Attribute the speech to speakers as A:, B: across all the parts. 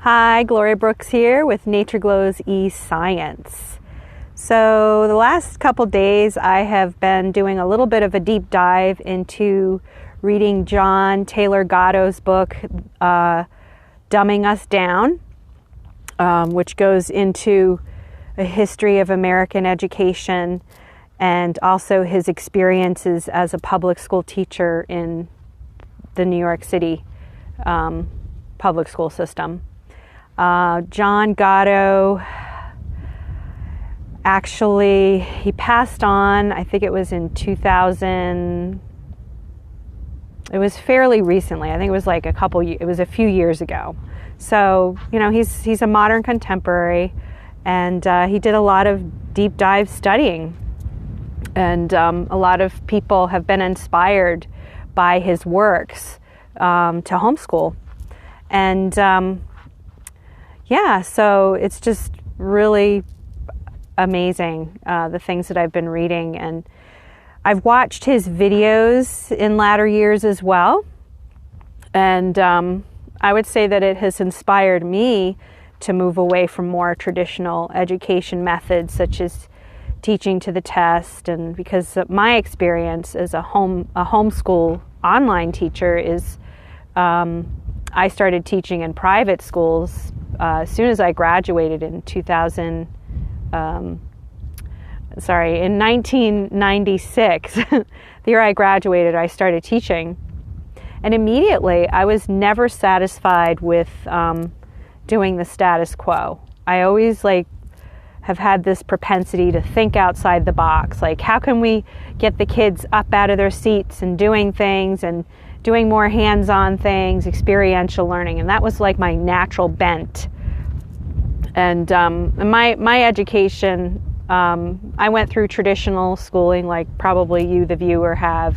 A: Hi, Gloria Brooks here with Nature Glow's eScience. So the last couple days I have been doing a little bit of a deep dive into reading John Taylor Gatto's book, Dumbing Us Down, which goes into a history of American education and also his experiences as a public school teacher in the New York City public school system. John Gatto, actually, he passed on, I think it was in 2000, it was fairly recently. I think it was like it was a few years ago. So, you know, he's a modern contemporary, and he did a lot of deep dive studying. And a lot of people have been inspired by his works to homeschool. And yeah, so it's just really amazing, the things that I've been reading. And I've watched his videos in latter years as well. And I would say that it has inspired me to move away from more traditional education methods, such as teaching to the test. And because my experience as a homeschool online teacher is, I started teaching in private schools as soon as I graduated in 1996. The year I graduated, I started teaching. And immediately, I was never satisfied with doing the status quo. I always have had this propensity to think outside the box. Like, how can we get the kids up out of their seats and doing things and doing more hands-on things, experiential learning? And that was like my natural bent. And my education, I went through traditional schooling, like probably you, the viewer, have,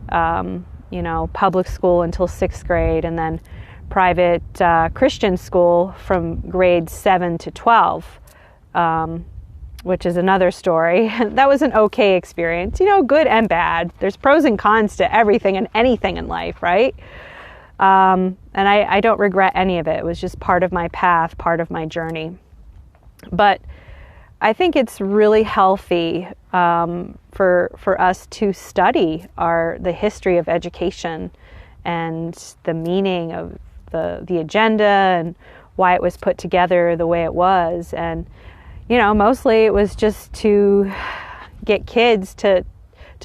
A: public school until 6th grade, and then private Christian school from grades 7 to 12. Which is another story. That was an okay experience, good and bad. There's pros and cons to everything and anything in life, right? And I don't regret any of it. It was just part of my path, part of my journey. But I think it's really healthy for us to study the history of education and the meaning of the agenda and why it was put together the way it was. And mostly it was just to get kids to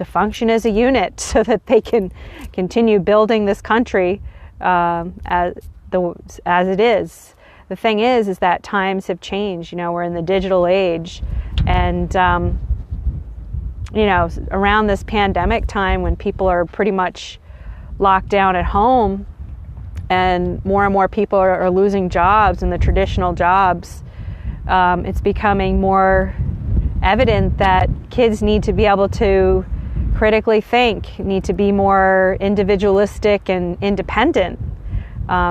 A: function as a unit so that they can continue building this country as it is. The thing is that times have changed. We're in the digital age, and around this pandemic time, when people are pretty much locked down at home, and more people are losing jobs, and the traditional jobs. It's becoming more evident that kids need to be able to critically think, need to be more individualistic and independent,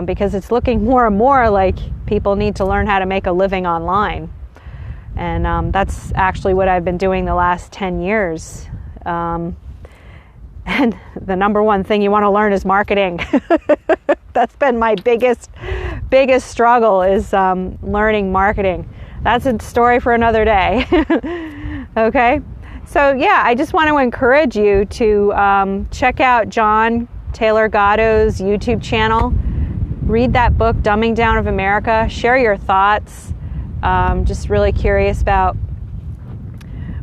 A: because it's looking more and more like people need to learn how to make a living online. And that's actually what I've been doing the last 10 years. And the number one thing you want to learn is marketing. That's been my biggest struggle, is learning marketing. That's a story for another day. Okay? So yeah, I just want to encourage you to check out John Taylor Gatto's YouTube channel. Read that book, Dumbing Down of America. Share your thoughts. Just really curious about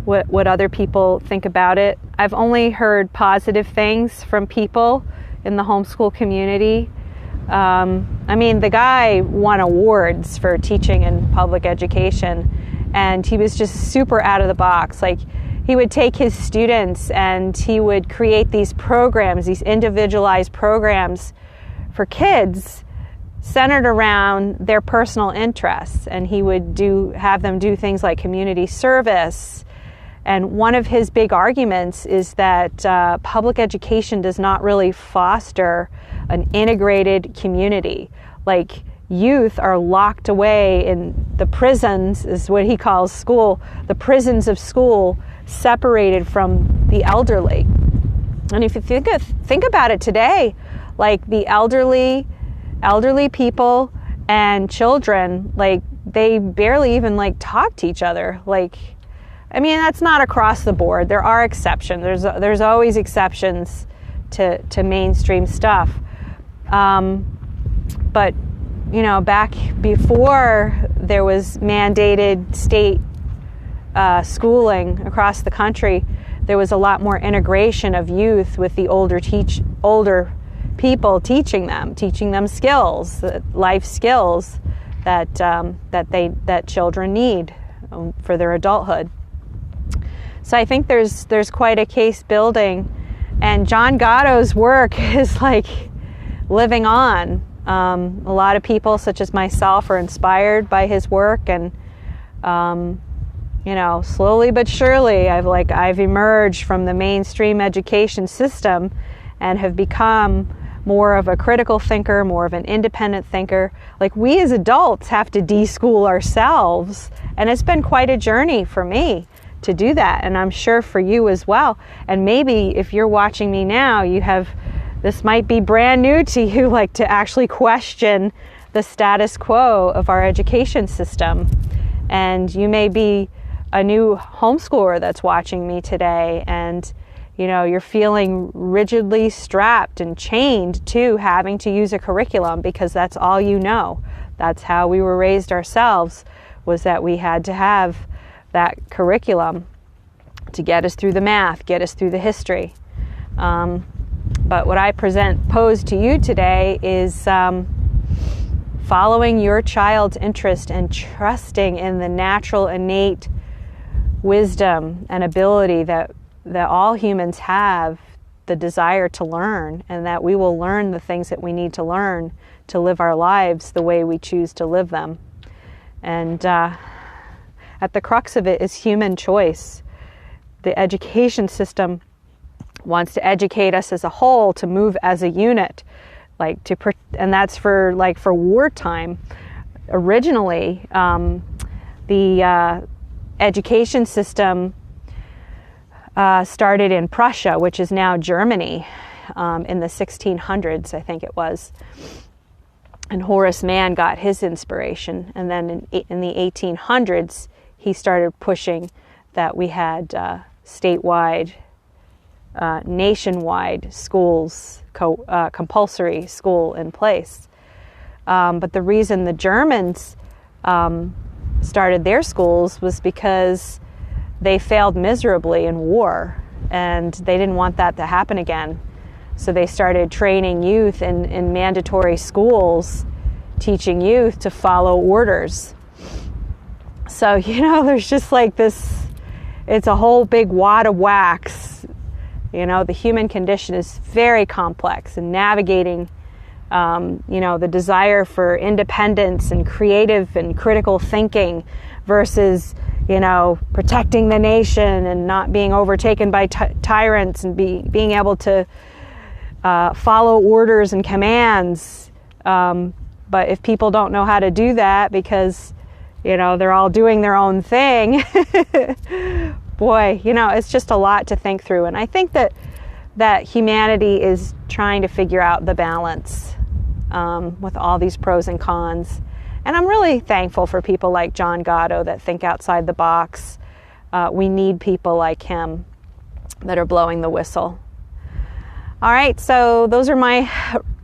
A: what other people think about it. I've only heard positive things from people in the homeschool community. The guy won awards for teaching in public education, and he was just super out of the box. Like, he would take his students and he would create these programs, these individualized programs for kids centered around their personal interests. And he would have them do things like community service. And one of his big arguments is that public education does not really foster an integrated community. Like, youth are locked away in the prisons, is what he calls school, the prisons of school, separated from the elderly. And if you think about it today, like the elderly people And children, like, they barely even like talk to each other. Like, I mean, that's not across the board. There are exceptions. There's always exceptions to mainstream stuff. But, you know, back before there was mandated state schooling across the country, there was a lot more integration of youth with the older people, teaching them skills, life skills that children need for their adulthood. So I think there's quite a case building, and John Gatto's work is like living on. A lot of people, such as myself, are inspired by his work, and you know, slowly but surely, I've emerged from the mainstream education system and have become more of a critical thinker, more of an independent thinker. Like, we as adults have to de-school ourselves, and it's been quite a journey for me to do that, and I'm sure for you as well. And maybe if you're watching me now, this might be brand new to you, like, to actually question the status quo of our education system. And you may be a new homeschooler that's watching me today, and you know, you're feeling rigidly strapped and chained to having to use a curriculum because that's all you know. That's how we were raised ourselves, was that we had to have that curriculum to get us through the math, get us through the history. But what I pose to you today is following your child's interest and trusting in the natural, innate wisdom and ability that all humans have, the desire to learn, and that we will learn the things that we need to learn to live our lives the way we choose to live them. And at the crux of it is human choice. The education system wants to educate us as a whole, to move as a unit, and that's for wartime. Originally, the education system started in Prussia, which is now Germany, in the 1600s, I think it was. And Horace Mann got his inspiration. And then in the 1800s, he started pushing that we had statewide, nationwide schools, compulsory school in place. But the reason the Germans started their schools was because they failed miserably in war, and they didn't want that to happen again. So they started training youth in mandatory schools, teaching youth to follow orders. So, you know, there's just like this, it's a whole big wad of wax. You know, the human condition is very complex, and navigating, you know, the desire for independence and creative and critical thinking versus, you know, protecting the nation and not being overtaken by tyrants, and being able to follow orders and commands. But if people don't know how to do that because, you know, they're all doing their own thing, boy, you know, it's just a lot to think through. And I think that humanity is trying to figure out the balance with all these pros and cons. And I'm really thankful for people like John Gatto that think outside the box. We need people like him that are blowing the whistle. All right, so those are my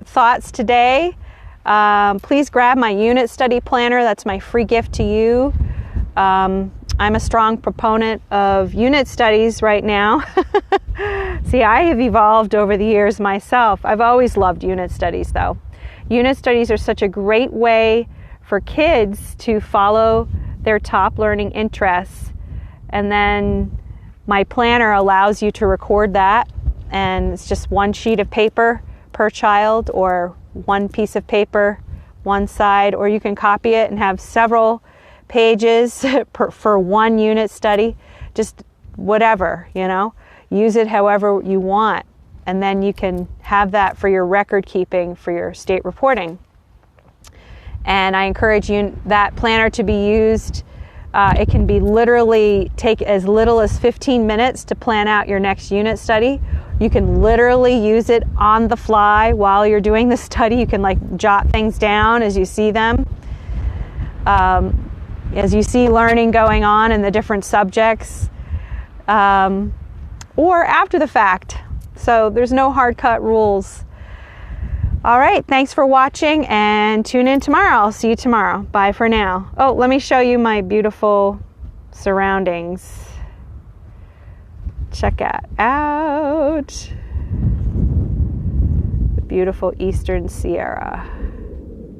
A: thoughts today. Please grab my unit study planner. That's my free gift to you. I'm a strong proponent of unit studies right now. See, I have evolved over the years myself. I've always loved unit studies, though. Unit studies are such a great way for kids to follow their top learning interests. And then my planner allows you to record that, and it's just one sheet of paper per child, or one piece of paper, one side, or you can copy it and have several pages for one unit study. Just whatever, you know, use it however you want, and then you can have that for your record keeping for your state reporting. And I encourage you that planner to be used It can be literally take as little as 15 minutes to plan out your next unit study. You can literally use it on the fly while you're doing the study. You can like jot things down as you see them. As you see learning going on in the different subjects, or after the fact. So there's no hard cut rules. All right, thanks for watching, and tune in tomorrow. I'll see you tomorrow. Bye for now. Oh, let me show you my beautiful surroundings. Check it out. The beautiful Eastern Sierra.